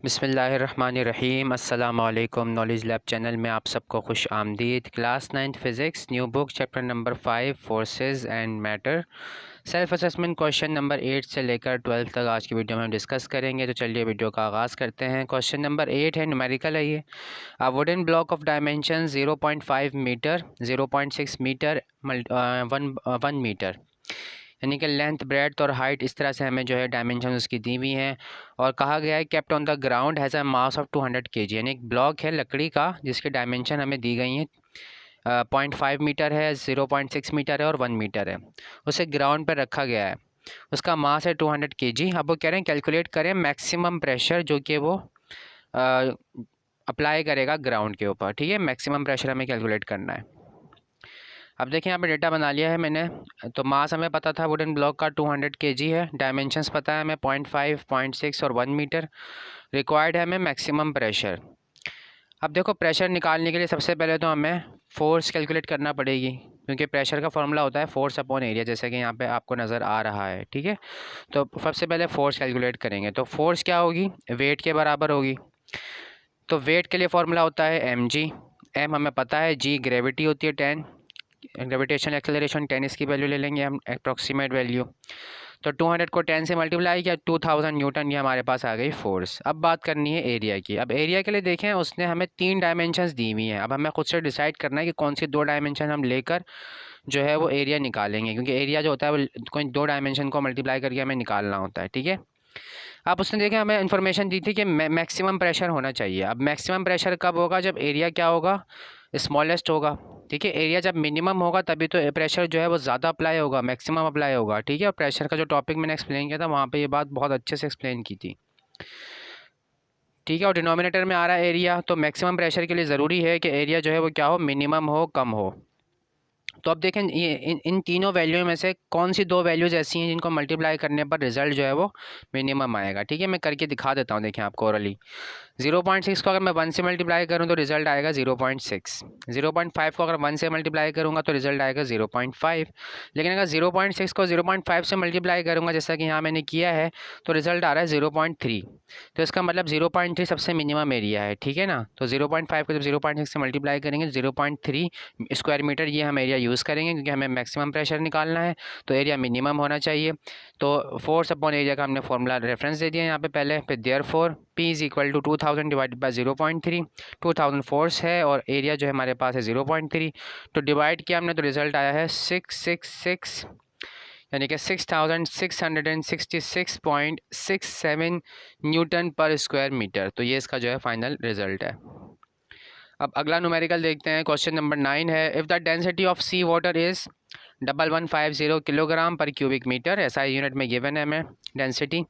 बिस्मिल्लाहिर्रहमानिर्रहीम। अस्सलाम वालेकुम। नॉलेज लैब चैनल में आप सबको खुश आमदीद। Class 9th physics new book chapter number 5 forces and matter self assessment question number 8 से लेकर 12 तक आज की वीडियो में हम डिस्कस करेंगे। तो चलिए वीडियो का आगाज़ करते हैं। क्वेश्चन नंबर 8 है, न्यूमेरिकल है ये। A wooden block of dimension 0.5 metre, 0.6 metre, 1 metre, यानी कि लेंथ, ब्रेड्थ और हाइट इस तरह से हमें जो है डायमेंशन उसकी दी हुई हैं। और कहा गया है kept on the ground has a mass of 200 kg, यानी एक ब्लॉक है लकड़ी का जिसकी डायमेंशन हमें दी गई हैं। 0.5 मीटर है, 0.6 मीटर है और 1 मीटर है। उसे ग्राउंड पर रखा गया है, उसका मास है 200 kg। अब वो कह रहे हैं कैलकुलेट करें मैक्सिमम प्रेशर जो कि वो अप्लाई करेगा ग्राउंड के ऊपर। ठीक है, मैक्सिमम प्रेशर हमें कैलकुलेट करना है। अब देखिए यहाँ पे डेटा बना लिया है मैंने। तो मास हमें पता था वुडन ब्लॉक का 200 kg है, डायमेंशंस पता है हमें 0.5, 0.6 और 1 मीटर। रिक्वायर्ड है हमें मैक्सिमम प्रेशर। अब देखो प्रेशर निकालने के लिए सबसे पहले तो हमें फ़ोर्स कैलकुलेट करना पड़ेगी, क्योंकि प्रेशर का फॉर्मूला होता है फोर्स अपॉन एरिया, जैसे कि यहाँ पे आपको नज़र आ रहा है। ठीक है, तो सबसे पहले फ़ोर्स कैलकुलेट करेंगे। तो फोर्स क्या होगी, वेट के बराबर होगी। तो वेट के लिए फॉर्मूला होता है mg। m हमें पता है, g ग्रेविटी होती है 10, ग्रेविटेशन एक्सेलरेशन 10, इसकी वैल्यू ले लेंगे हम अप्रॉक्सीमेट वैल्यू। तो 200 को 10 से मल्टीप्लाई किया, 2000 न्यूटन, ये हमारे पास आ गई फोर्स। अब बात करनी है एरिया की। अब एरिया के लिए देखें, उसने हमें 3 डायमेंशंस दी हुई हैं। अब हमें खुद से डिसाइड करना है कि कौन सी 2 डायमेंशन हम लेकर जो है वो एरिया निकालेंगे, क्योंकि एरिया जो होता है वो कोई 2 डायमेंशन को मल्टीप्लाई करके हमें निकालना होता है। ठीक है, अब उसने देखें हमें इन्फॉर्मेशन दी थी कि मैक्सिमम प्रेशर होना चाहिए। अब मैक्सिमम प्रेशर कब होगा, जब एरिया क्या होगा, स्मॉलेस्ट होगा। ठीक है, एरिया जब मिनिमम होगा तभी तो प्रेशर जो है वो ज़्यादा अप्लाई होगा, मैक्सिमम अप्लाई होगा। ठीक है, और प्रेशर का जो टॉपिक मैंने एक्सप्लेन किया था वहाँ पे ये बात बहुत अच्छे से एक्सप्लेन की थी। ठीक है, और डिनोमिनेटर में आ रहा है एरिया, तो मैक्सिमम प्रेशर के लिए ज़रूरी है कि एरिया जो है वो क्या हो, मिनिमम हो, कम हो। तो अब देखें ये इन तीनों वैल्यू में से कौन सी 2 वैल्यूज़ ऐसी हैं जिनको मल्टीप्लाई करने पर रिजल्ट जो है वो मिनिमम आएगा। ठीक है, मैं करके दिखा देता हूँ। देखें आपको ओरली 0.6 को अगर मैं 1 से मल्टीप्लाई करूँ तो रिजल्ट आएगा 0.6। 0.5 को अगर 1 से मल्टीप्लाई करूँगा तो रिजल्ट आएगा 0.5। लेकिन अगर 0.6 को 0.5 से मल्टीप्लाई करूँगा, जैसा कि यहाँ मैंने किया है, तो रिजल्ट आ रहा है 0.3। तो इसका मतलब 0.3 सबसे मिनिमम एरिया है। ठीक है ना, तो 0.5 को जब 0.6 से मल्टीप्लाई करेंगे 0.3 स्क्वायर मीटर ये हम एरिया यूज़ करेंगे, क्योंकि हमें मैक्सिमम प्रेशर निकालना है तो एरिया मिनिमम होना चाहिए। तो फोर्स अपॉन एरिया का हमने फॉर्मूला रेफरेंस दे दिया यहाँ पे पहले। फिर therefore P is equal to 2000 divided by 0.3। 2000 force है और एरिया जो है हमारे पास है 0.3। तो डिवाइड किया हमने तो रिजल्ट आया है 666, यानी कि 6666.67 न्यूटन पर स्क्वायर मीटर। तो ये इसका जो है फाइनल रिजल्ट है। अब अगला न्यूमेरिकल देखते हैं। क्वेश्चन नंबर 9 है, if the density of sea water is 1150 kilogram per cubic metre, ऐसा यूनिट में गिवन है हमें density.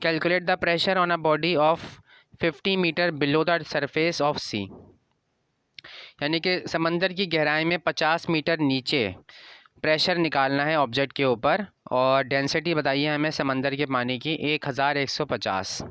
Calculate the pressure on a body of 50 metre below the surface of sea, यानी कि समंदर की गहराई में 50 मीटर नीचे प्रेशर निकालना है ऑब्जेक्ट के ऊपर। और डेंसिटी बताइए हमें समंदर के पानी की 1150।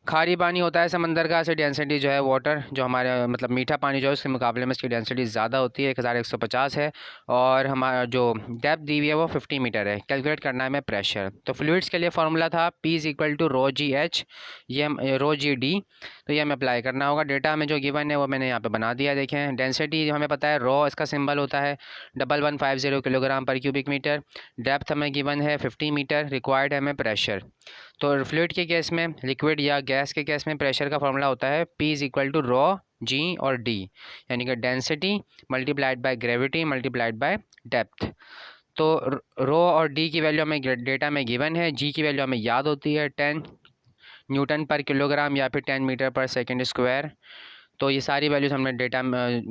खारी पानी होता है समंदर का, ऐसे डेंसिटी जो है वाटर जो हमारे मतलब मीठा पानी जो है उसके मुकाबले में इसकी डेंसिटी ज़्यादा होती है, 1150 है। और हमारा जो डेप्थ दी हुई है वो 50 मीटर है। कैलकुलेट करना है हमें प्रेशर। तो फ्लूइड्स के लिए फार्मूला था P is equal to rho g h, ये हम रो जी डी, तो ये हमें अप्लाई करना होगा। डेटा हमें जो गिवन है वो मैंने यहाँ पर बना दिया। देखें डेंसिटी हमें पता है, रो इसका सिंबल होता है 1150 kilogram per cubic metre. Depth हमें गिवन है 50 मीटर। रिक्वायर्ड है हमें प्रेशर। तो फ्लूइड के केस में, लिक्विड या गैस के केस में प्रेशर का फॉर्मूला होता है P is equal to rho जी और डी, यानी कि density multiplied by gravity multiplied by depth. तो रो और डी की वैल्यू हमें डेटा में गिवन है। जी की वैल्यू हमें याद होती है 10 न्यूटन पर किलोग्राम या फिर 10 मीटर पर सेकेंड स्क्वायर। तो ये सारी वैल्यूज़ हमने डेटा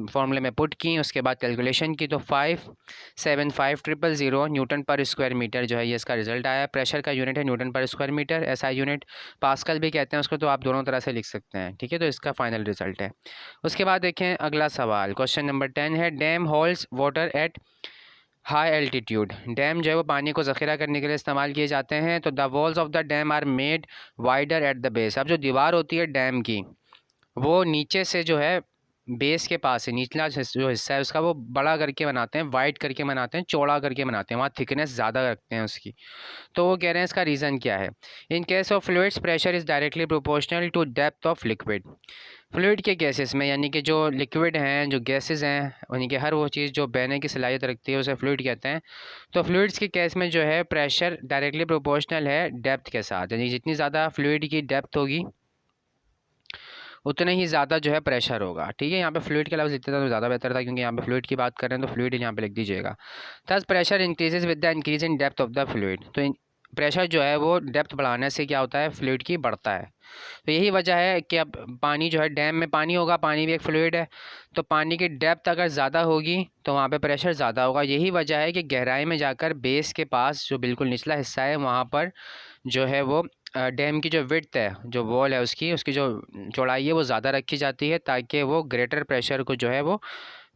फॉर्मूले में पुट की, उसके बाद कैलकुलेशन की। तो 575,000 न्यूटन पर स्क्वायर मीटर जो है ये इसका रिजल्ट आया। प्रेशर का यूनिट है न्यूटन पर स्क्वायर मीटर, ऐसा यूनिट पास्कल भी कहते हैं उसको, तो आप दोनों तरह से लिख सकते हैं। ठीक है, तो इसका फाइनल रिजल्ट है। उसके बाद देखें अगला सवाल, क्वेश्चन नंबर 10 है, dam holds water at high altitude. Dam जो है वो पानी को ज़ख़ीरा करने के लिए इस्तेमाल किए जाते हैं। तो the walls of the dam are made wider at the base. अब जो दीवार होती है डैम की वो नीचे से जो है बेस के पास है, निचला जो हिस्सा है उसका वो बड़ा करके बनाते हैं, वाइड करके बनाते हैं, चौड़ा करके बनाते हैं, वहाँ थिकनेस ज़्यादा रखते हैं उसकी। तो वो कह रहे हैं इसका रीज़न क्या है। In case of fluids pressure is directly proportional to depth of liquid. Fluid के केसेस में, यानी कि जो लिक्विड हैं, जो गैसेस हैं, यानी कि हर वो चीज़ जो बहने की सलाहियत रखती है उसे फ्लूइड कहते हैं। तो फ्लूइड्स के केस में जो है प्रेशर डायरेक्टली प्रोपोर्शनल है डेप्थ के साथ, यानी जितनी ज़्यादा फ्लूइड की डेप्थ होगी उतने ही ज़्यादा जो है प्रेशर होगा। ठीक है, यहाँ पे फ्लूइड के लफ्ज़ लिखते तो ज़्यादा बेहतर था, क्योंकि यहाँ पे फ्लूइड की बात कर रहे हैं तो फ्लूइड यहाँ पे लिख दीजिएगा। Thus pressure increases with the increase in depth of the fluid. तो प्रेशर जो है वो डेप्थ बढ़ाने से क्या होता है, फ्लूइड की बढ़ता है। तो यही वजह है कि अब पानी जो है, डैम में पानी होगा, पानी भी एक फ्लूइड है, तो पानी की डेप्थ अगर ज़्यादा होगी तो वहाँ पे प्रेशर ज़्यादा होगा। यही वजह है कि गहराई में जाकर बेस के पास जो बिल्कुल निचला हिस्सा है वहाँ पर जो है वो डैम की जो विड्थ है, जो वॉल है उसकी जो चौड़ाई है वो ज़्यादा रखी जाती है, ताकि वो ग्रेटर प्रेशर को जो है वो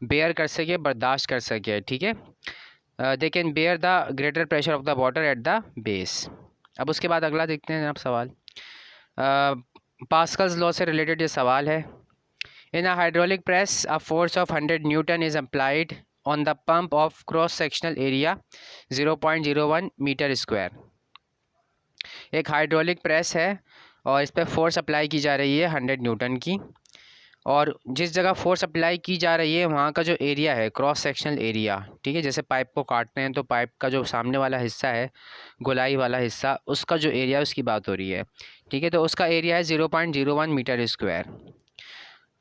बेयर कर सके, बर्दाश्त कर सके। ठीक है, they can bear the greater pressure of the water at the base. अब उसके बाद अगला देखते हैं जनाब सवाल। पास्कल्स लॉ से रिलेटेड ये सवाल है। In a hydraulic press a force of 100 newton is applied on the pump of cross sectional area 0.01 metre square. एक हाइड्रोलिक प्रेस है और इस पर फोर्स अप्लाई की जा रही है 100 न्यूटन की, और जिस जगह फोर्स अप्लाई की जा रही है वहाँ का जो एरिया है, क्रॉस सेक्शनल एरिया, ठीक है, जैसे पाइप को काटते हैं तो पाइप का जो सामने वाला हिस्सा है, गोलाई वाला हिस्सा, उसका जो एरिया है उसकी बात हो रही है। ठीक है, तो उसका एरिया है 0.01 metre square.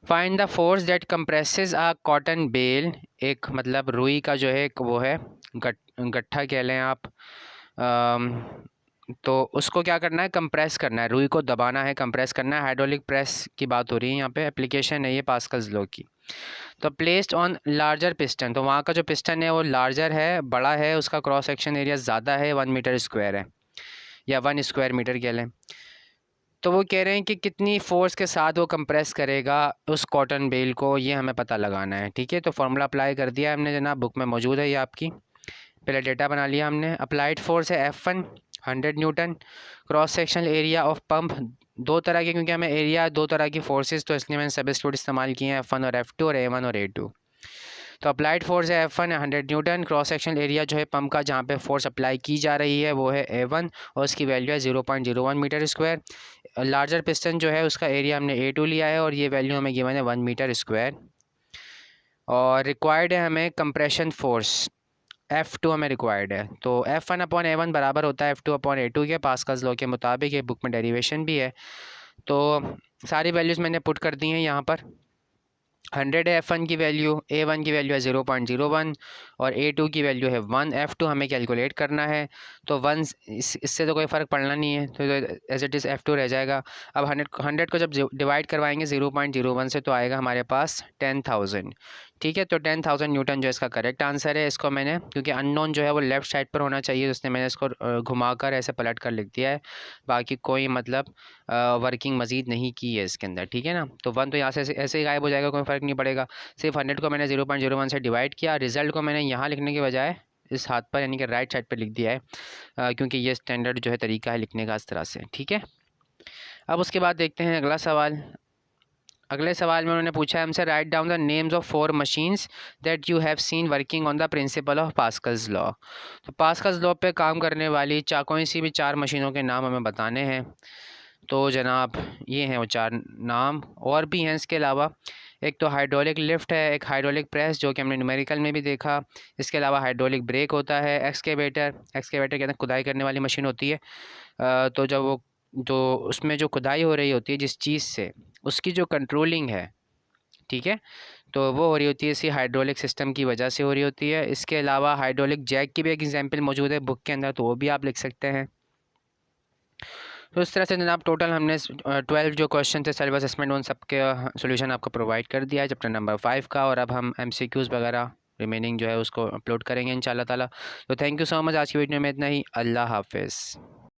Find the force that compresses a cotton bale. एक मतलब रुई का जो है एक वो है, गट्ठा कह लें आप, तो उसको क्या करना है, कंप्रेस करना है, रुई को दबाना है, कंप्रेस करना है। हाइड्रोलिक प्रेस की बात हो रही है यहाँ पे, एप्लीकेशन है ये पास्कल्स लॉ की। तो प्लेस्ड ऑन लार्जर पिस्टन, तो वहाँ का जो पिस्टन है वो लार्जर है, बड़ा है, उसका क्रॉस सेक्शन एरिया ज़्यादा है, 1 मीटर स्क्वायर है, या 1 स्क्वायर मीटर कह लें। तो वो कह रहे हैं कि कितनी फ़ोर्स के साथ वो कंप्रेस करेगा उस कॉटन बेल को, ये हमें पता लगाना है। ठीक है, तो फार्मूला अप्लाई कर दिया हमने जनाब, बुक में मौजूद है ये आपकी। पहले डेटा बना लिया हमने। अप्लाइड फोर्स है F1 100 Newton, cross sectional area of pump, दो तरह के, क्योंकि हमें एरिया दो तरह की फोर्सेस, तो इसलिए मैंने सब्स्टिट्यूट इस्तेमाल किए हैं, F1 और F2 और A1 और A2। तो अप्लाइड फोर्स है F1 100 Newton, cross sectional area जो है पंप का जहाँ पे फोर्स अप्लाई की जा रही है वो है A1 और उसकी वैल्यू है 0.01 मीटर स्क्वायर। लार्जर पिस्टन जो है उसका एरिया हमने A2 लिया है और ये वैल्यू हमें गिवन है 1 मीटर स्क्वायर। और रिक्वायर्ड है हमें कंप्रेशन फोर्स F2 हमें रिक्वायर्ड है, तो F1 अपॉन A1 बराबर होता है F2 अपॉन A2 के, पास्कल्स लॉ के मुताबिक। ये बुक में डेरिवेशन भी है, तो सारी वैल्यूज़ मैंने पुट कर दी हैं यहाँ पर। 100 है F1 की वैल्यू, A1 की वैल्यू है 0.01 और A2 की वैल्यू है 1। F2 हमें कैलकुलेट करना है, तो 1 इससे तो कोई फ़र्क पड़ना नहीं है, तो एज इट इज़ F2 रह जाएगा। अब 100 को जब डिवाइड करवाएंगे 0.01 से तो आएगा हमारे पास 10,000। ठीक है, तो 10,000 न्यूटन जो इसका करेक्ट आंसर है। इसको मैंने, क्योंकि अननोन जो है वो लेफ़्ट साइड पर होना चाहिए, तो इसने मैंने इसको घुमाकर ऐसे पलट कर लिख दिया है, बाकी कोई मतलब वर्किंग मज़ीद नहीं की है इसके अंदर। ठीक है ना, तो 1 तो यहाँ से ऐसे ही गायब हो जाएगा, कोई फ़र्क नहीं पड़ेगा। सिर्फ 100 को मैंने 0.01 से डिवाइड किया, रिज़ल्ट को मैंने यहाँ लिखने के बजाय इस हाथ पर यानी कि राइट साइड पर लिख दिया है, क्योंकि ये स्टैंडर्ड जो है तरीका है लिखने का इस तरह से। ठीक है, अब उसके बाद देखते हैं अगला सवाल। अगले सवाल में उन्होंने पूछा है हमसे, write down the names of 4 machines that you have seen working on the principle of Pascal's law. तो पास्कल्स लॉ पे काम करने वाली कोई सी भी 4 मशीनों के नाम हमें बताने हैं। तो जनाब ये हैं वो 4 नाम, और भी हैं इसके अलावा। एक तो हाइड्रोलिक लिफ्ट है, एक हाइड्रोलिक प्रेस जो कि हमने न्यूमेरिकल में भी देखा, इसके अलावा हाइड्रोलिक ब्रेक होता है, एक्सकेवेटर कहते हैं खुदाई करने वाली मशीन होती है। तो जब वो जो उसमें जो खुदाई हो रही होती है जिस चीज़ से, उसकी जो कंट्रोलिंग है, ठीक है, तो वो हो रही होती है इसी हाइड्रोलिक सिस्टम की वजह से हो रही होती है। इसके अलावा हाइड्रोलिक जैक की भी एक एग्जांपल मौजूद है बुक के अंदर, तो वो भी आप लिख सकते हैं। तो इस तरह से जनाब टोटल हमने 12 जो क्वेश्चन थे सेल्फ असेसमेंट, उन सब के सोल्यूशन आपको प्रोवाइड कर दिया है चैप्टर नंबर 5 का, और अब हम MCQs वगैरह रिमेनिंग जो है उसको अपलोड करेंगे इंशाल्लाह ताला। तो थैंक यू सो मच, आज की वीडियो में इतना ही। अल्लाह हाफिज़।